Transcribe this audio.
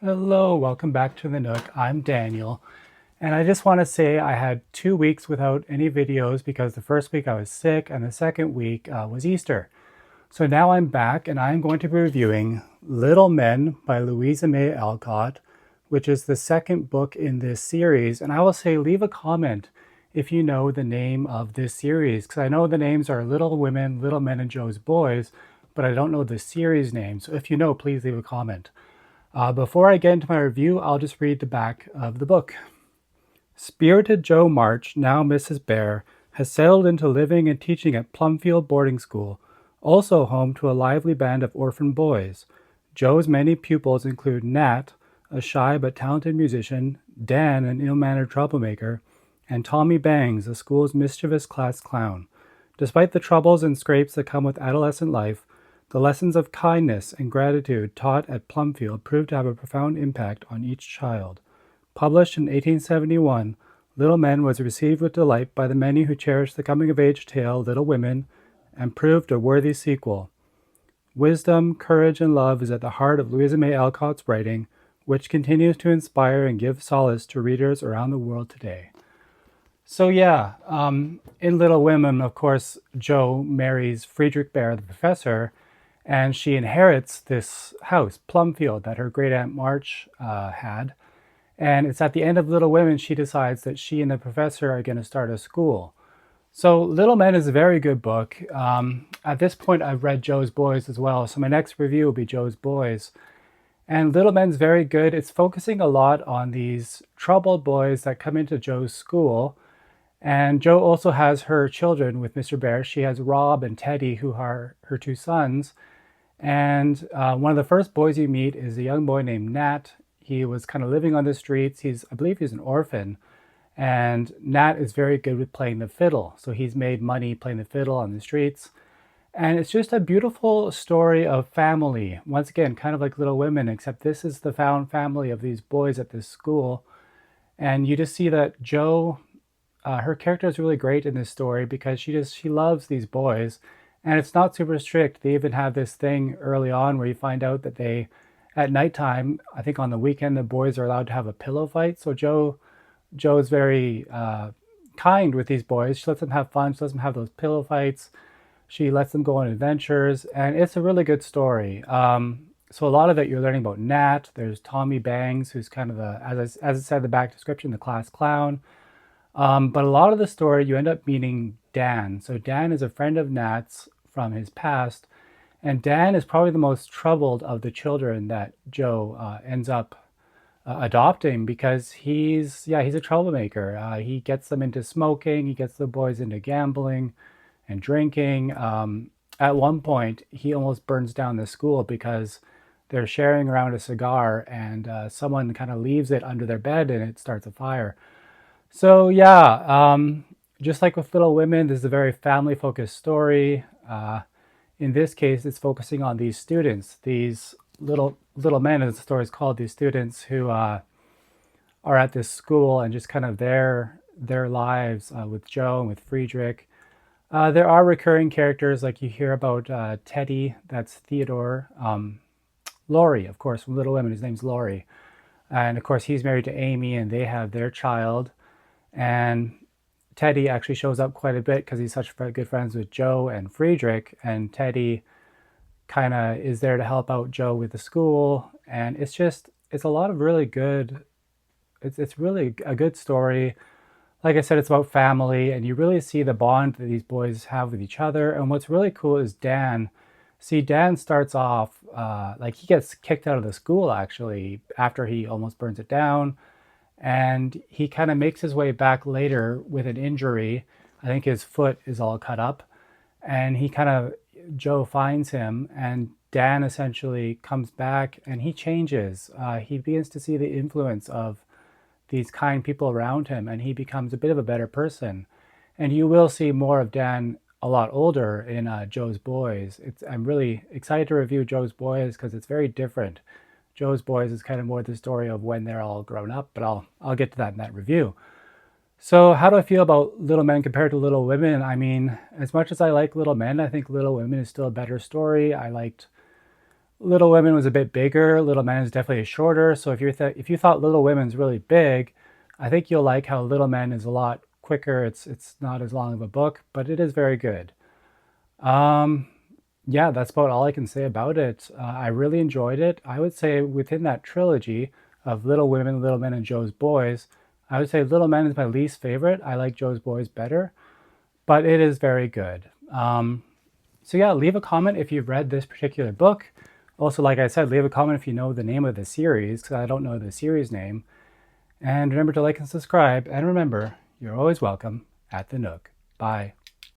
Hello, welcome back to the Nook. I'm Daniel, and I just want to say I had 2 weeks without any videos because the first week I was sick and the second week was Easter. So now I'm back and I'm going to be reviewing Little Men by Louisa May Alcott, which is the second book in this series. And I will say leave a comment if you know the name of this series, because I know the names are Little Women, Little Men, and Jo's Boys, but I don't know the series name. So if you know, please leave a comment. Before I get into my review, I'll just read the back of the book. Spirited Jo March, now Mrs. Bear, has settled into living and teaching at Plumfield Boarding School, also home to a lively band of orphan boys. Jo's many pupils include Nat, a shy but talented musician, Dan, an ill-mannered troublemaker, and Tommy Bangs, the school's mischievous class clown. Despite the troubles and scrapes that come with adolescent life, the lessons of kindness and gratitude taught at Plumfield proved to have a profound impact on each child. Published in 1871, Little Men was received with delight by the many who cherished the coming-of-age tale Little Women and proved a worthy sequel. Wisdom, courage, and love is at the heart of Louisa May Alcott's writing, which continues to inspire and give solace to readers around the world today. So in Little Women, of course, Jo marries Friedrich Bear, the professor, and she inherits this house, Plumfield, that her great aunt March had. And it's at the end of Little Women she decides that she and the professor are going to start a school. So Little Men is a very good book. At this point, I've read Jo's Boys as well. So my next review will be Jo's Boys. And Little Men's very good. It's focusing a lot on these troubled boys that come into Jo's school. And Jo also has her children with Mr. Bear. She has Rob and Teddy, who are her two sons. And one of the first boys you meet is a young boy named Nat. He was kind of living on the streets. I believe he's an orphan. And Nat is very good with playing the fiddle. So he's made money playing the fiddle on the streets. And it's just a beautiful story of family. Once again, kind of like Little Women, except this is the found family of these boys at this school. And you just see that Jo, her character is really great in this story because she loves these boys. And it's not super strict. They even have this thing early on where you find out that at nighttime, I think on the weekend, the boys are allowed to have a pillow fight. So Jo is very kind with these boys. She lets them have fun. She lets them have those pillow fights. She lets them go on adventures, and it's a really good story. So a lot of it you're learning about Nat. There's Tommy Bangs, who's kind of as it said in the back description, the class clown. But a lot of the story you end up meeting Dan. So Dan is a friend of Nat's from his past, and Dan is probably the most troubled of the children that Jo ends up adopting because he's a troublemaker. He gets them into smoking. He gets the boys into gambling and drinking. At one point, he almost burns down the school because they're sharing around a cigar and someone kind of leaves it under their bed and it starts a fire. So just like with Little Women, this is a very family-focused story. In this case, it's focusing on these students, these little men, as the story is called, these students who are at this school and just kind of their lives with Jo and with Friedrich. There are recurring characters like you hear about Teddy, that's Theodore. Laurie, of course, from Little Women, his name's Laurie. And of course, he's married to Amy and they have their child. And Teddy actually shows up quite a bit because he's such good friends with Jo and Friedrich. And Teddy kind of is there to help out Jo with the school. And it's a lot of really good, it's really a good story. Like I said, it's about family, and you really see the bond that these boys have with each other. And what's really cool is Dan. See, Dan starts off like he gets kicked out of the school actually after he almost burns it down, and he kind of makes his way back later with an injury. I think his foot is all cut up, and Jo finds him, and Dan essentially comes back, and he changes. He begins to see the influence of these kind people around him, and he becomes a bit of a better person. And you will see more of Dan a lot older in Jo's Boys. I'm really excited to review Jo's Boys because it's very different. Jo's Boys is kind of more the story of when they're all grown up, but I'll get to that in that review. So how do I feel about Little Men compared to Little Women? I mean, as much as I like Little Men, I think Little Women is still a better story. I liked Little Women was a bit bigger. Little Men is definitely shorter. So if you thought Little Women's really big, I think you'll like how Little Men is a lot quicker. It's not as long of a book, but it is very good. Um, yeah, that's about all I can say about it. I really enjoyed it. I would say within that trilogy of Little Women, Little Men, and Joe's Boys, I would say Little Men is my least favorite. I like Joe's Boys better, but it is very good. So yeah, leave a comment if you've read this particular book. Also, like I said, leave a comment if you know the name of the series, because I don't know the series name. And remember to like and subscribe. And remember, you're always welcome at the Nook. Bye.